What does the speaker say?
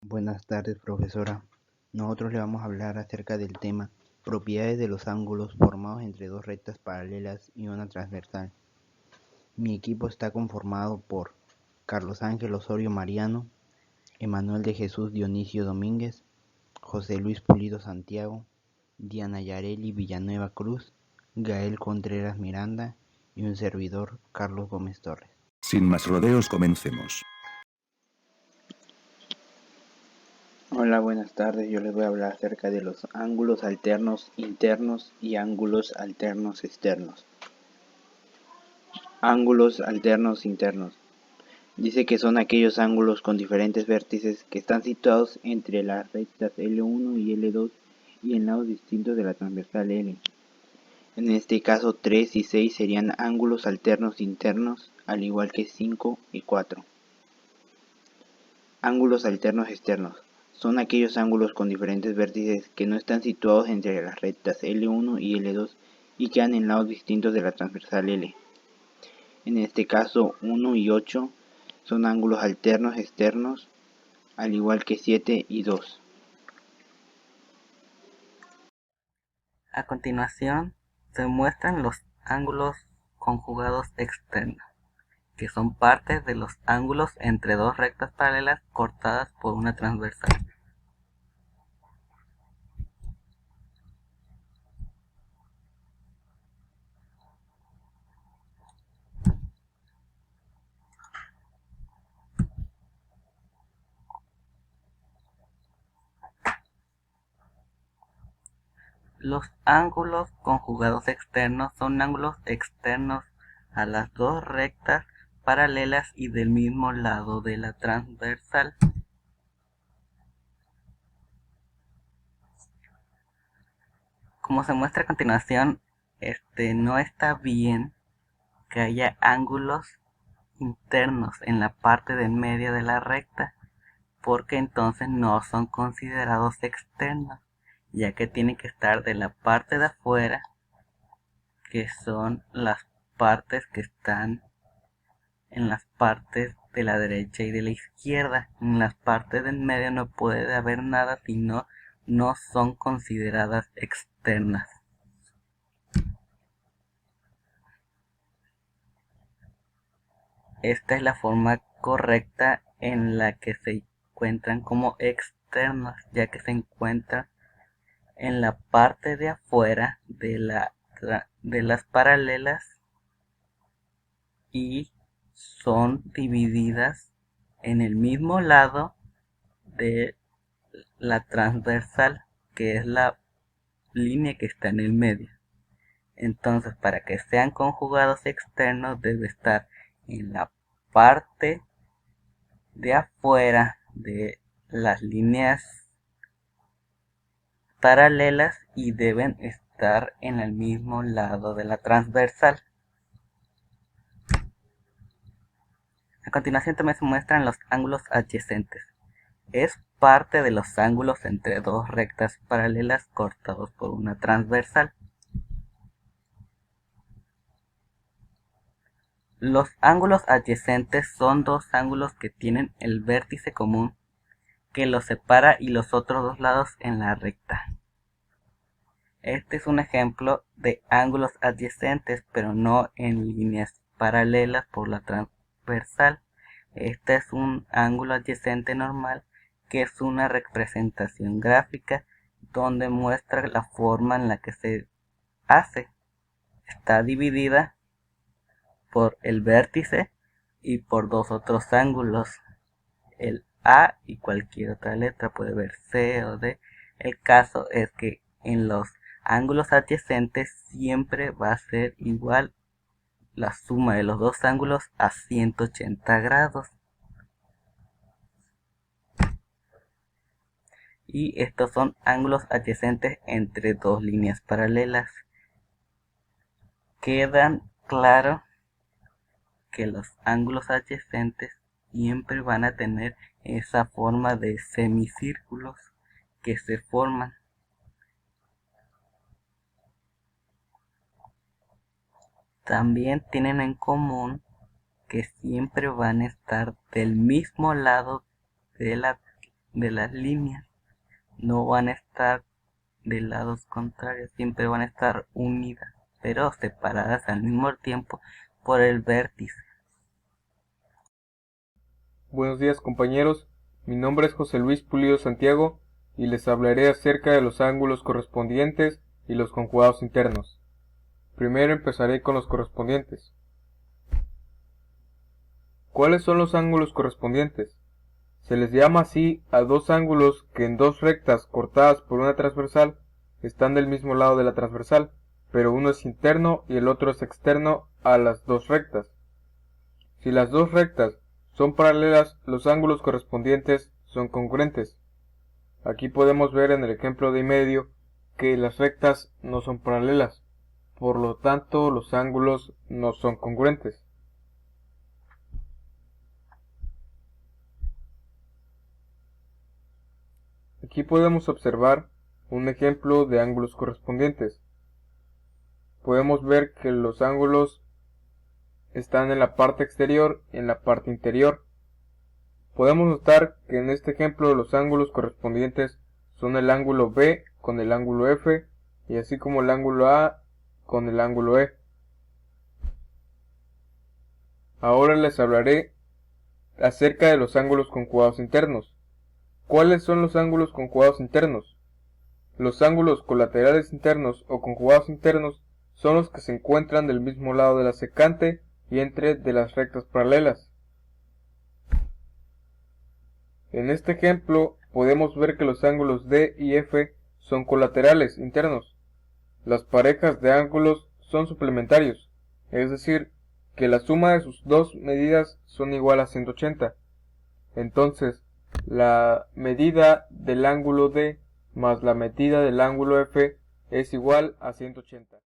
Buenas tardes, profesora. Nosotros le vamos a hablar acerca del tema propiedades de los ángulos formados entre dos rectas paralelas y una transversal. Mi equipo está conformado por Carlos Ángel Osorio Mariano, Emanuel de Jesús Dionisio Domínguez, José Luis Pulido Santiago, Diana Yareli Villanueva Cruz, Gael Contreras Miranda y un servidor, Carlos Gómez Torres. Sin más rodeos, comencemos. Hola, buenas tardes. Yo les voy a hablar acerca de los ángulos alternos internos y ángulos alternos externos. Ángulos alternos internos. Dice que son aquellos ángulos con diferentes vértices que están situados entre las rectas L1 y L2 y en lados distintos de la transversal L. En este caso 3 y 6 serían ángulos alternos internos, al igual que 5 y 4. Ángulos alternos externos. Son aquellos ángulos con diferentes vértices que no están situados entre las rectas L1 y L2 y quedan en lados distintos de la transversal L. En este caso 1 y 8 son ángulos alternos externos, al igual que 7 y 2. A continuación se muestran los ángulos conjugados externos, que son partes de los ángulos entre dos rectas paralelas cortadas por una transversal. Los ángulos conjugados externos son ángulos externos a las dos rectas paralelas y del mismo lado de la transversal. Como se muestra a continuación, no está bien que haya ángulos internos en la parte de en medio de la recta, porque entonces no son considerados externos, ya que tienen que estar de la parte de afuera, que son las partes que están en las partes de la derecha y de la izquierda. En las partes de en medio no puede haber nada, sino no son consideradas externas. Esta es la forma correcta en la que se encuentran como externas, ya que se encuentran en la parte de afuera de las paralelas y son divididas en el mismo lado de la transversal, que es la línea que está en el medio. Entonces, para que sean conjugados externos, debe estar en la parte de afuera de las líneas paralelas y deben estar en el mismo lado de la transversal. A continuación también se muestran los ángulos adyacentes. Es parte de los ángulos entre dos rectas paralelas cortados por una transversal. Los ángulos adyacentes son dos ángulos que tienen el vértice común que los separa y los otros dos lados en la recta. Este es un ejemplo de ángulos adyacentes, pero no en líneas paralelas por la transversal. Este es un ángulo adyacente normal, que es una representación gráfica donde muestra la forma en la que se hace. Está dividida por el vértice y por dos otros ángulos, el A y cualquier otra letra, puede ver C o D. El caso es que en los ángulos adyacentes siempre va a ser igual la suma de los dos ángulos a 180 grados. Y estos son ángulos adyacentes entre dos líneas paralelas. Quedan claro que los ángulos adyacentes siempre van a tener esa forma de semicírculos que se forman. También tienen en común que siempre van a estar del mismo lado de la de las líneas no van a estar de lados contrarios, siempre van a estar unidas, pero separadas al mismo tiempo por el vértice. Buenos días, compañeros, mi nombre es José Luis Pulido Santiago y les hablaré acerca de los ángulos correspondientes y los conjugados internos. Primero empezaré con los correspondientes. ¿Cuáles son los ángulos correspondientes? Se les llama así a dos ángulos que en dos rectas cortadas por una transversal están del mismo lado de la transversal, pero uno es interno y el otro es externo a las dos rectas. Si las dos rectas son paralelas, los ángulos correspondientes son congruentes. Aquí podemos ver en el ejemplo de y medio que las rectas no son paralelas, por lo tanto los ángulos no son congruentes. Aquí podemos observar un ejemplo de ángulos correspondientes. Podemos ver que los ángulos están en la parte exterior y en la parte interior. Podemos notar que en este ejemplo los ángulos correspondientes son el ángulo B con el ángulo F y así como el ángulo A con el ángulo E. Ahora les hablaré acerca de los ángulos conjugados internos. ¿Cuáles son los ángulos conjugados internos? Los ángulos colaterales internos o conjugados internos son los que se encuentran del mismo lado de la secante y entre de las rectas paralelas. En este ejemplo podemos ver que los ángulos D y F son colaterales internos. Las parejas de ángulos son suplementarios, es decir, que la suma de sus dos medidas son igual a 180. Entonces, la medida del ángulo D más la medida del ángulo F es igual a 180.